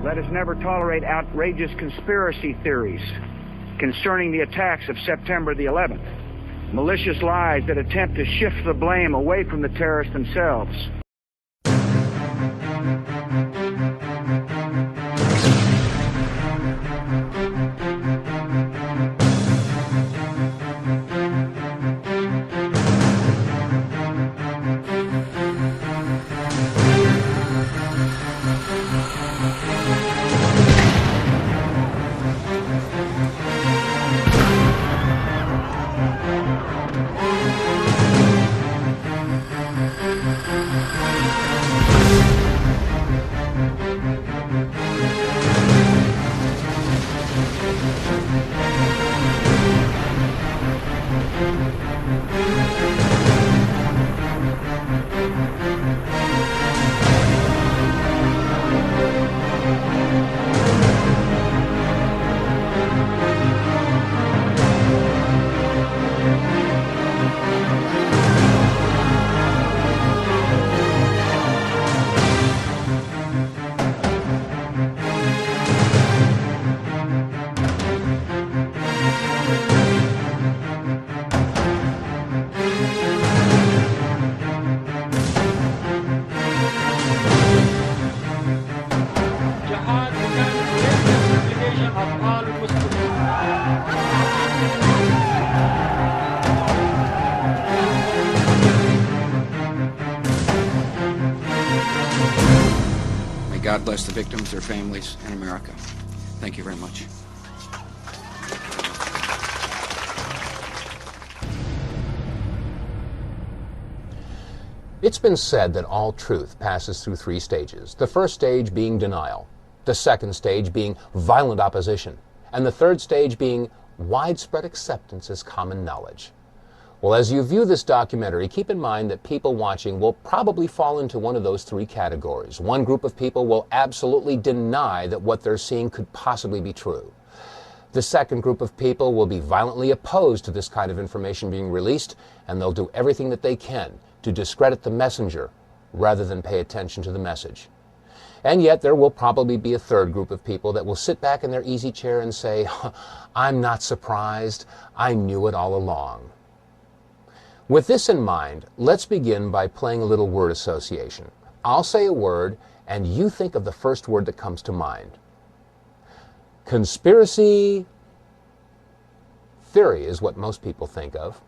Let us never tolerate outrageous conspiracy theories concerning the attacks of September the 11th, malicious lies that attempt to shift the blame away from the terrorists themselves. God bless the victims, their families, and America. Thank you very much. It's been said that all truth passes through three stages. The first stage being denial, the second stage being violent opposition, and the third stage being widespread acceptance as common knowledge. Well, as you view this documentary, keep in mind that people watching will probably fall into one of those three categories. One group of people will absolutely deny that what they're seeing could possibly be true. The second group of people will be violently opposed to this kind of information being released, and they'll do everything that they can to discredit the messenger rather than pay attention to the message. And yet there will probably be a third group of people that will sit back in their easy chair and say, "I'm not surprised. I knew it all along." With this in mind, let's begin by playing a little word association. I'll say a word, and you think of the first word that comes to mind. Conspiracy theory is what most people think of.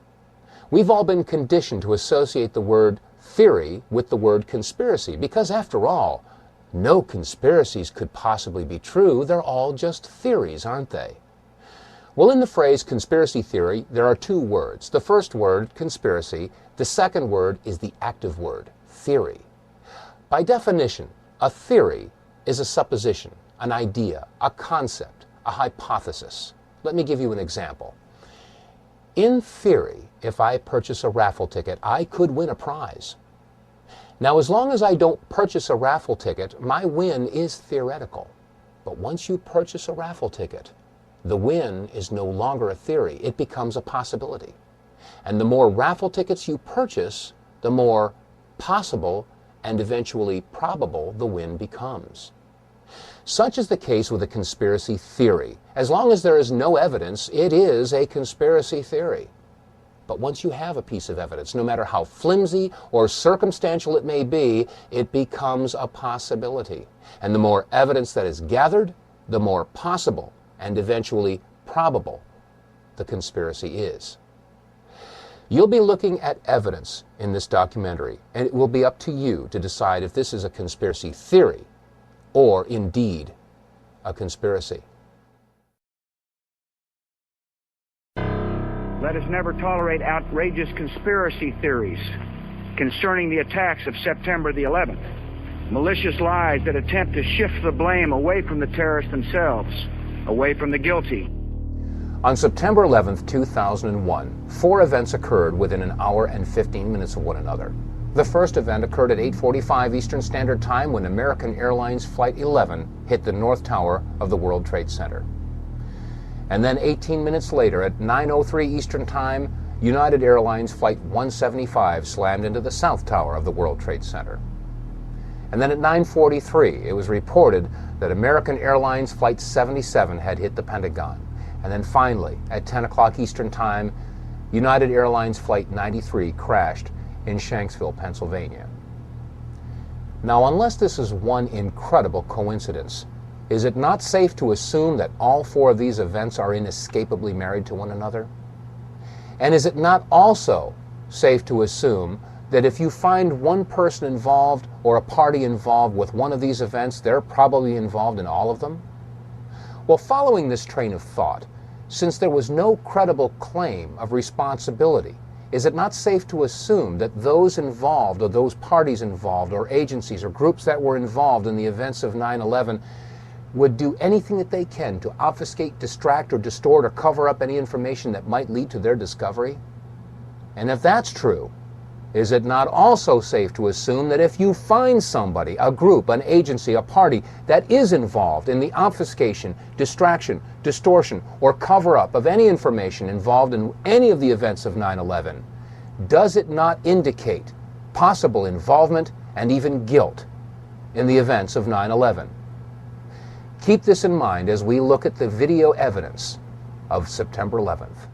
We've all been conditioned to associate the word theory with the word conspiracy, because after all, no conspiracies could possibly be true. They're all just theories, aren't they? Well, in the phrase conspiracy theory, there are two words. The first word, conspiracy. The second word is the active word, theory. By definition, a theory is a supposition, an idea, a concept, a hypothesis. Let me give you an example. In theory, if I purchase a raffle ticket, I could win a prize. Now, as long as I don't purchase a raffle ticket, my win is theoretical. But once you purchase a raffle ticket, the win is no longer a theory. It becomes a possibility. And the more raffle tickets you purchase, the more possible and eventually probable the win becomes. Such is the case with a conspiracy theory. As long as there is no evidence, it is a conspiracy theory. But once you have a piece of evidence, no matter how flimsy or circumstantial it may be, it becomes a possibility. And the more evidence that is gathered, the more possible and eventually probable the conspiracy is. You'll be looking at evidence in this documentary, and it will be up to you to decide if this is a conspiracy theory or indeed a conspiracy. Let us never tolerate outrageous conspiracy theories concerning the attacks of September the 11th, malicious lies that attempt to shift the blame away from the terrorists themselves, away from the guilty. On September 11th, 2001, 4 events occurred within an hour and 15 minutes of one another. The first event occurred at 8:45 Eastern Standard Time when American Airlines Flight 11 hit the North Tower of the World Trade Center. And then 18 minutes later, at 9:03 Eastern Time, United Airlines Flight 175 slammed into the South Tower of the World Trade Center. And then at 9:43, it was reported that American Airlines Flight 77 had hit the Pentagon. And then finally, at 10 o'clock Eastern Time, United Airlines Flight 93 crashed in Shanksville, Pennsylvania. Now, unless this is one incredible coincidence, is it not safe to assume that all four of these events are inescapably married to one another? And is it not also safe to assume that if you find one person involved or a party involved with one of these events, they're probably involved in all of them? Well, following this train of thought, since there was no credible claim of responsibility, is it not safe to assume that those involved or those parties involved or agencies or groups that were involved in the events of 9/11 would do anything that they can to obfuscate, distract, or distort or cover up any information that might lead to their discovery? And if that's true, is it not also safe to assume that if you find somebody, a group, an agency, a party that is involved in the obfuscation, distraction, distortion, or cover-up of any information involved in any of the events of 9/11, does it not indicate possible involvement and even guilt in the events of 9/11? Keep this in mind as we look at the video evidence of September 11th.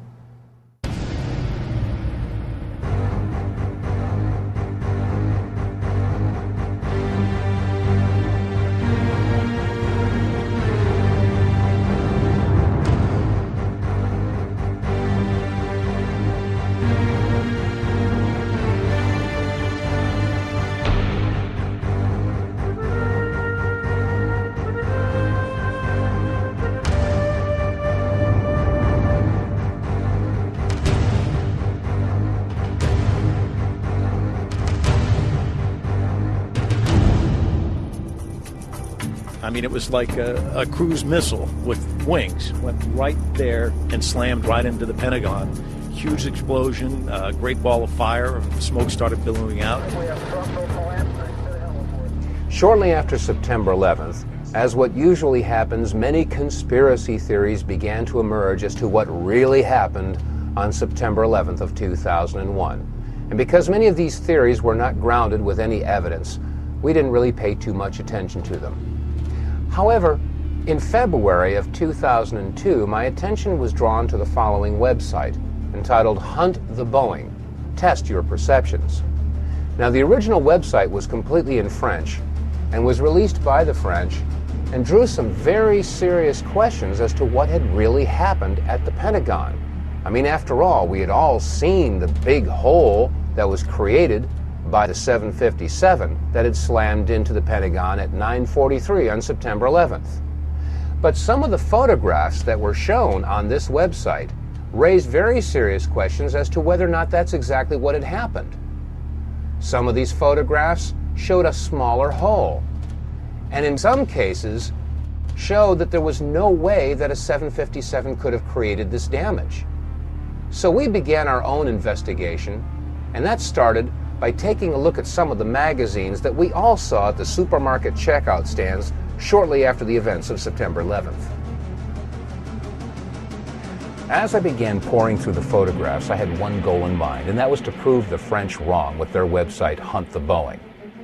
I mean, it was like a cruise missile with wings. Went right there and slammed right into the Pentagon. Huge explosion, a great ball of fire, smoke started billowing out. Shortly after September 11th, as what usually happens, many conspiracy theories began to emerge as to what really happened on September 11th of 2001. And because many of these theories were not grounded with any evidence, we didn't really pay too much attention to them. However, in February of 2002, my attention was drawn to the following website, entitled Hunt the Boeing, Test Your Perceptions. Now, the original website was completely in French and was released by the French and drew some very serious questions as to what had really happened at the Pentagon. I mean, after all, we had all seen the big hole that was created by the 757 that had slammed into the Pentagon at 9:43 on September 11th. But some of the photographs that were shown on this website raised very serious questions as to whether or not that's exactly what had happened. Some of these photographs showed a smaller hole, and in some cases showed that there was no way that a 757 could have created this damage. So we began our own investigation, and that started by taking a look at some of the magazines that we all saw at the supermarket checkout stands shortly after the events of September 11th. As I began pouring through the photographs, I had one goal in mind, and that was to prove the French wrong with their website Hunt the Boeing.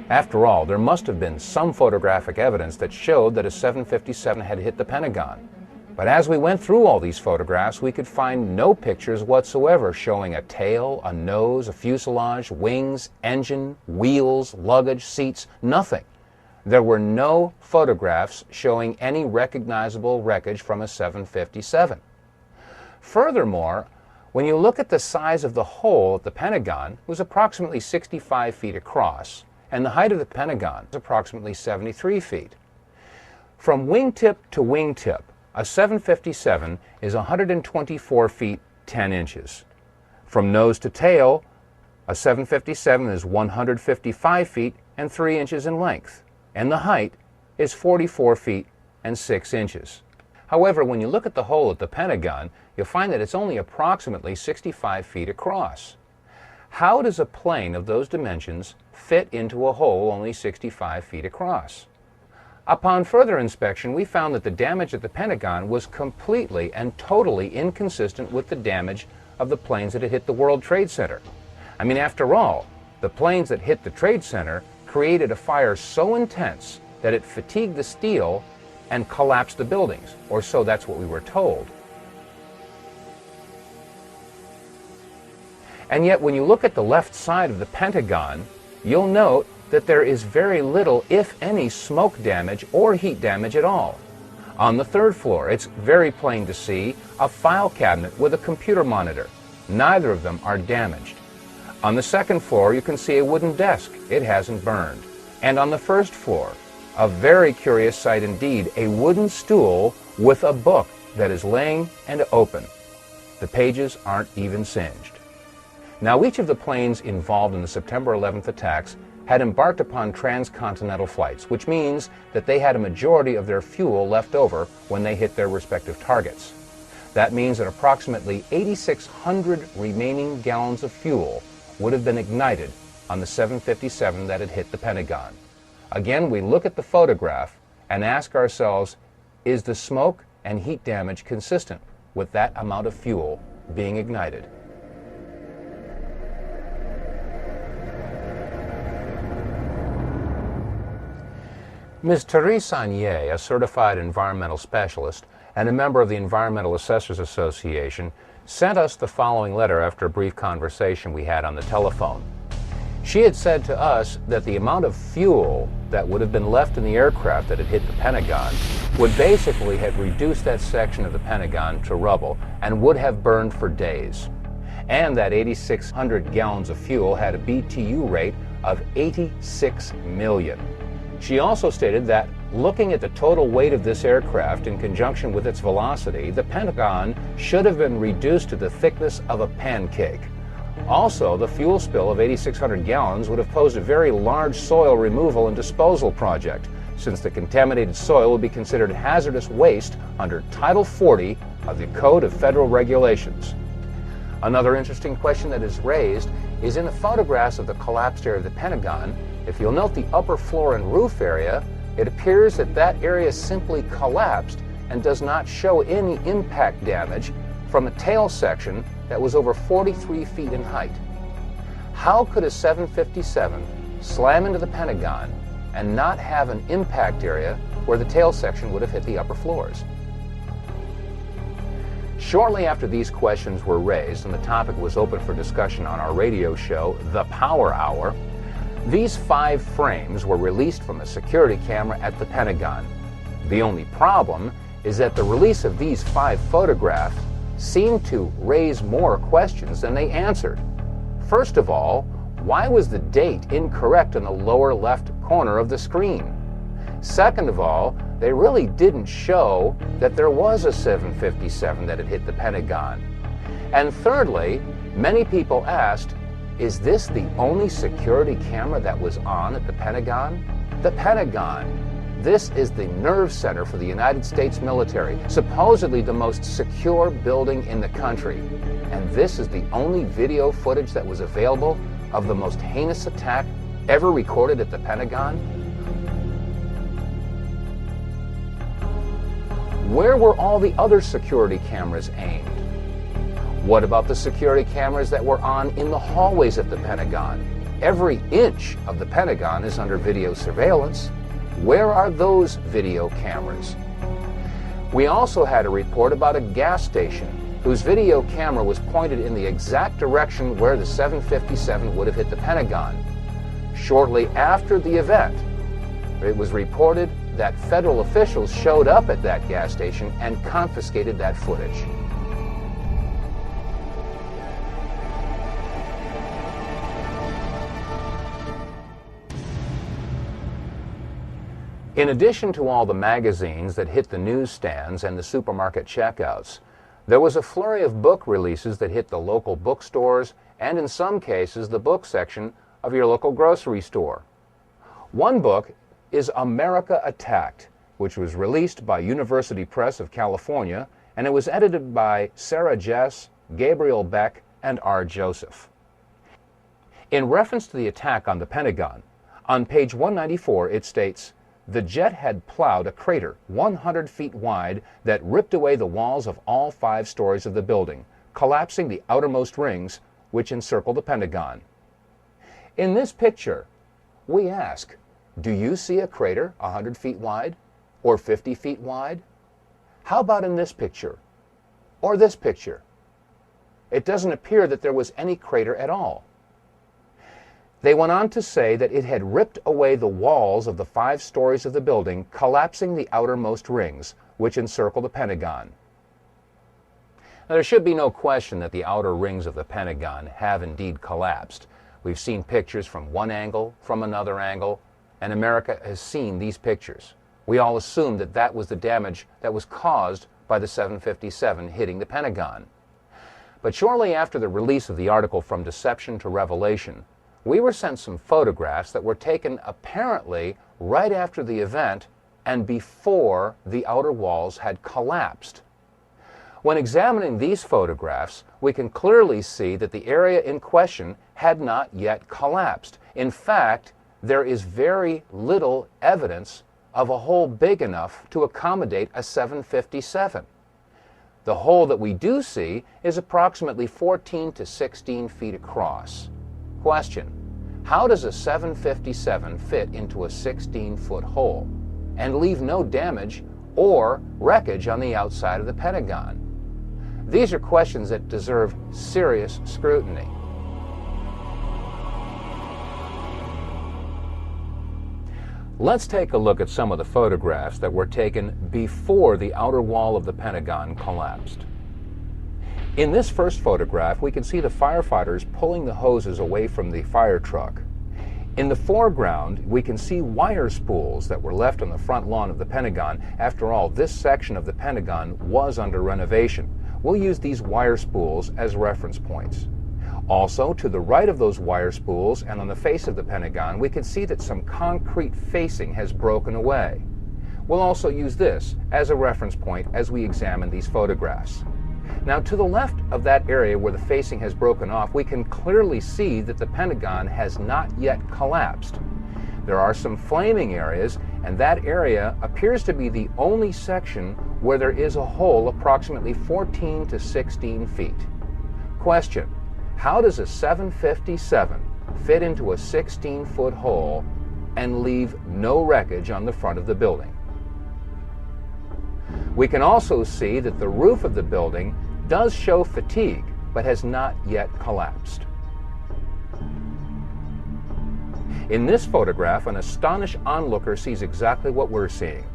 After all, there must have been some photographic evidence that showed that a 757 had hit the Pentagon. But as we went through all these photographs, we could find no pictures whatsoever showing a tail, a nose, a fuselage, wings, engine, wheels, luggage, seats, nothing. There were no photographs showing any recognizable wreckage from a 757. Furthermore, when you look at the size of the hole at the Pentagon, it was approximately 65 feet across, and the height of the Pentagon is approximately 73 feet. From wingtip to wingtip, a 757 is 124 feet 10 inches. From nose to tail, a 757 is 155 feet and 3 inches in length, and the height is 44 feet and 6 inches. However, when you look at the hole at the Pentagon, you'll find that it's only approximately 65 feet across. How does a plane of those dimensions fit into a hole only 65 feet across? Upon further inspection, we found that the damage at the Pentagon was completely and totally inconsistent with the damage of the planes that had hit the World Trade Center. I mean, after all, the planes that hit the Trade Center created a fire so intense that it fatigued the steel and collapsed the buildings, or so that's what we were told. And yet when you look at the left side of the Pentagon, you'll note that there is very little, if any, smoke damage or heat damage at all. On the third floor, it's very plain to see a file cabinet with a computer monitor. Neither of them are damaged. On the second floor, you can see a wooden desk. It hasn't burned. And on the first floor, a very curious sight indeed, a wooden stool with a book that is laying and open. The pages aren't even singed. Now, each of the planes involved in the September 11th attacks had embarked upon transcontinental flights, which means that they had a majority of their fuel left over when they hit their respective targets. That means that approximately 8,600 remaining gallons of fuel would have been ignited on the 757 that had hit the Pentagon. Again, we look at the photograph and ask ourselves, is the smoke and heat damage consistent with that amount of fuel being ignited? Ms. Therese Sagnier, a certified environmental specialist and a member of the Environmental Assessors Association, sent us the following letter after a brief conversation we had on the telephone. She had said to us that the amount of fuel that would have been left in the aircraft that had hit the Pentagon would basically have reduced that section of the Pentagon to rubble and would have burned for days. And that 8,600 gallons of fuel had a BTU rate of 86 million. She also stated that, looking at the total weight of this aircraft in conjunction with its velocity, the Pentagon should have been reduced to the thickness of a pancake. Also, the fuel spill of 8,600 gallons would have posed a very large soil removal and disposal project, since the contaminated soil would be considered hazardous waste under Title 40 of the Code of Federal Regulations. Another interesting question that is raised is in the photographs of the collapsed area of the Pentagon. If you'll note the upper floor and roof area, it appears that that area simply collapsed and does not show any impact damage from a tail section that was over 43 feet in height. How could a 757 slam into the Pentagon and not have an impact area where the tail section would have hit the upper floors? Shortly after these questions were raised and the topic was open for discussion on our radio show, The Power Hour, these 5 frames were released from a security camera at the Pentagon. The only problem is that the release of these 5 photographs seemed to raise more questions than they answered. First of all, why was the date incorrect in the lower left corner of the screen? Second of all, they really didn't show that there was a 757 that had hit the Pentagon. And thirdly, many people asked, is this the only security camera that was on at the Pentagon? The Pentagon. This is the nerve center for the United States military, supposedly the most secure building in the country. And this is the only video footage that was available of the most heinous attack ever recorded at the Pentagon? Where were all the other security cameras aimed? What about the security cameras that were on in the hallways at the Pentagon? Every inch of the Pentagon is under video surveillance. Where are those video cameras? We also had a report about a gas station whose video camera was pointed in the exact direction where the 757 would have hit the Pentagon. Shortly after the event, it was reported that federal officials showed up at that gas station and confiscated that footage. In addition to all the magazines that hit the newsstands and the supermarket checkouts, there was a flurry of book releases that hit the local bookstores and, in some cases, the book section of your local grocery store. One book is America Attacked, which was released by University Press of California, and it was edited by Sarah Jess, Gabriel Beck, and R. Joseph. In reference to the attack on the Pentagon, on page 194 it states, "The jet had plowed a crater 100 feet wide that ripped away the walls of all 5 stories of the building, collapsing the outermost rings which encircle the Pentagon." In this picture, we ask, do you see a crater 100 feet wide or 50 feet wide? How about in this picture or this picture? It doesn't appear that there was any crater at all. They went on to say that it had ripped away the walls of the 5 stories of the building, collapsing the outermost rings, which encircle the Pentagon. Now, there should be no question that the outer rings of the Pentagon have indeed collapsed. We've seen pictures from one angle, from another angle, and America has seen these pictures. We all assumed that that was the damage that was caused by the 757 hitting the Pentagon. But shortly after the release of the article From Deception to Revelation, we were sent some photographs that were taken apparently right after the event and before the outer walls had collapsed. When examining these photographs, we can clearly see that the area in question had not yet collapsed. In fact, there is very little evidence of a hole big enough to accommodate a 757. The hole that we do see is approximately 14 to 16 feet across. Question: how does a 757 fit into a 16-foot hole and leave no damage or wreckage on the outside of the Pentagon? These are questions that deserve serious scrutiny. Let's take a look at some of the photographs that were taken before the outer wall of the Pentagon collapsed. In this first photograph, we can see the firefighters pulling the hoses away from the fire truck. In the foreground, we can see wire spools that were left on the front lawn of the Pentagon. After all, this section of the Pentagon was under renovation. We'll use these wire spools as reference points. Also, to the right of those wire spools and on the face of the Pentagon, we can see that some concrete facing has broken away. We'll also use this as a reference point as we examine these photographs. Now, to the left of that area where the facing has broken off, we can clearly see that the Pentagon has not yet collapsed. There are some flaming areas, and that area appears to be the only section where there is a hole approximately 14 to 16 feet. Question: how does a 757 fit into a 16-foot hole and leave no wreckage on the front of the building? We can also see that the roof of the building does show fatigue, but has not yet collapsed. In this photograph, an astonished onlooker sees exactly what we're seeing.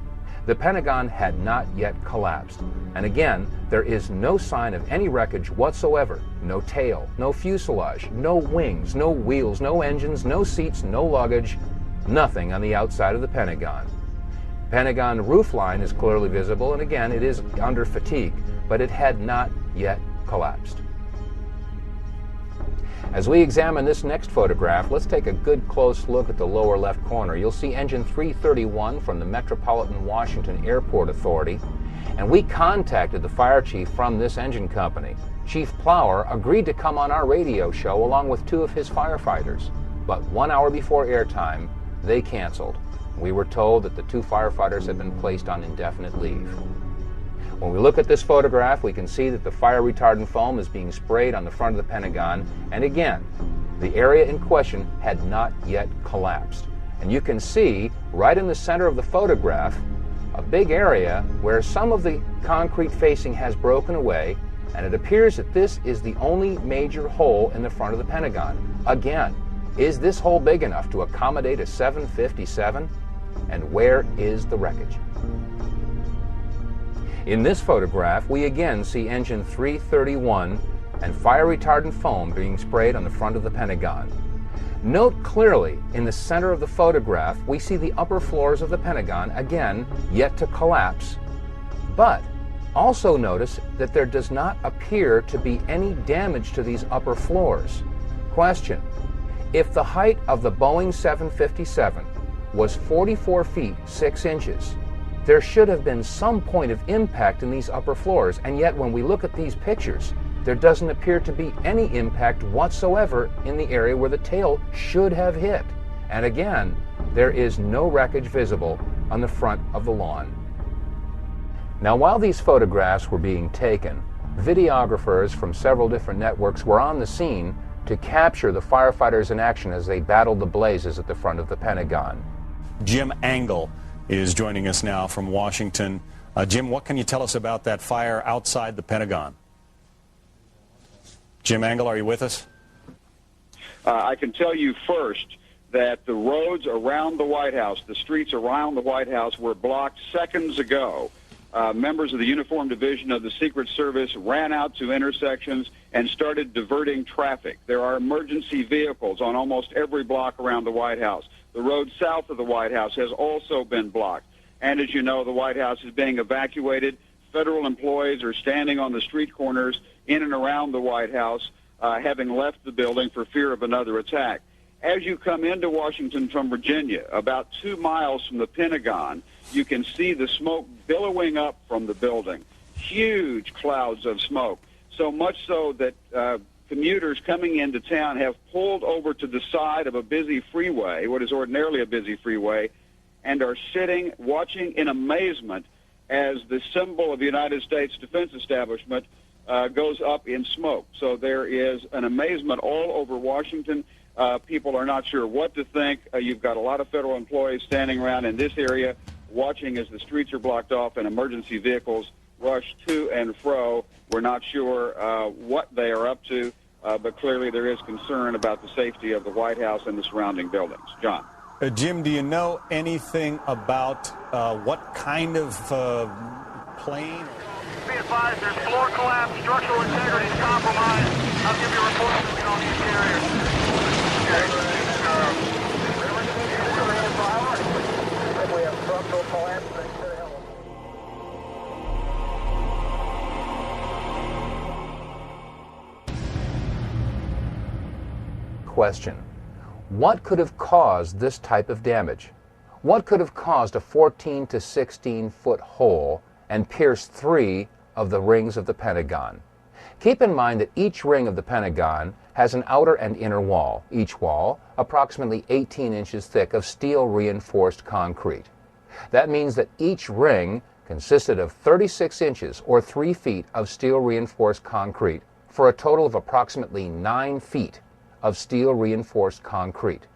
The Pentagon had not yet collapsed. And again, there is no sign of any wreckage whatsoever. No tail, no fuselage, no wings, no wheels, no engines, no seats, no luggage, nothing on the outside of the Pentagon. Pentagon roofline is clearly visible, and again, it is under fatigue, but it had not yet collapsed. As we examine this next photograph, let's take a good close look at the lower left corner. You'll see engine 331 from the Metropolitan Washington Airport Authority, and we contacted the fire chief from this engine company. Chief Plower agreed to come on our radio show along with 2 of his firefighters, but 1 hour before airtime, they canceled. We were told that the 2 firefighters had been placed on indefinite leave. When we look at this photograph, we can see that the fire retardant foam is being sprayed on the front of the Pentagon, and again, the area in question had not yet collapsed. And you can see, right in the center of the photograph, a big area where some of the concrete facing has broken away, and it appears that this is the only major hole in the front of the Pentagon. Again, is this hole big enough to accommodate a 757? And where is the wreckage? In this photograph, we again see engine 331 and fire retardant foam being sprayed on the front of the Pentagon. Note clearly, in the center of the photograph, we see the upper floors of the Pentagon, again, yet to collapse. But also notice that there does not appear to be any damage to these upper floors. Question: if the height of the Boeing 757 was 44 feet 6 inches, there should have been some point of impact in these upper floors, and yet when we look at these pictures, there doesn't appear to be any impact whatsoever in the area where the tail should have hit. And again, there is no wreckage visible on the front of the lawn. Now, while these photographs were being taken, videographers from several different networks were on the scene to capture the firefighters in action as they battled the blazes at the front of the Pentagon. Jim Angle is joining us now from Washington. Jim, what can you tell us about that fire outside the Pentagon? Jim Angle, are you with us? I can tell you first that the roads around the White House, the streets around the White House, were blocked seconds ago. Members of the Uniform Division of the Secret Service ran out to intersections and started diverting traffic. There are emergency vehicles on almost every block around the White House. The road south of the White House has also been blocked. And as you know, the White House is being evacuated. Federal employees are standing on the street corners in and around the White House, having left the building for fear of another attack. As you come into Washington from Virginia, about 2 miles from the Pentagon, you can see the smoke billowing up from the building. Huge clouds of smoke. So much so that commuters coming into town have pulled over to the side of a busy freeway, what is ordinarily a busy freeway, and are sitting, watching in amazement as the symbol of the United States Defense Establishment goes up in smoke. So there is an amazement all over Washington. People are not sure what to think. You've got a lot of federal employees standing around in this area watching as the streets are blocked off and emergency vehicles rush to and fro. We're not sure what they are up to, but clearly there is concern about the safety of the White House and the surrounding buildings. John. Jim, do you know anything about what kind of plane? Be advised, there's floor collapse, structural integrity is compromised. I'll give you a report on the interior. We have structural collapse. Question: what could have caused this type of damage? What could have caused a 14 to 16 foot hole and pierced 3 of the rings of the Pentagon? Keep in mind that each ring of the Pentagon has an outer and inner wall, each wall approximately 18 inches thick of steel reinforced concrete. That means that each ring consisted of 36 inches or 3 feet of steel reinforced concrete for a total of approximately 9 feet of steel reinforced concrete.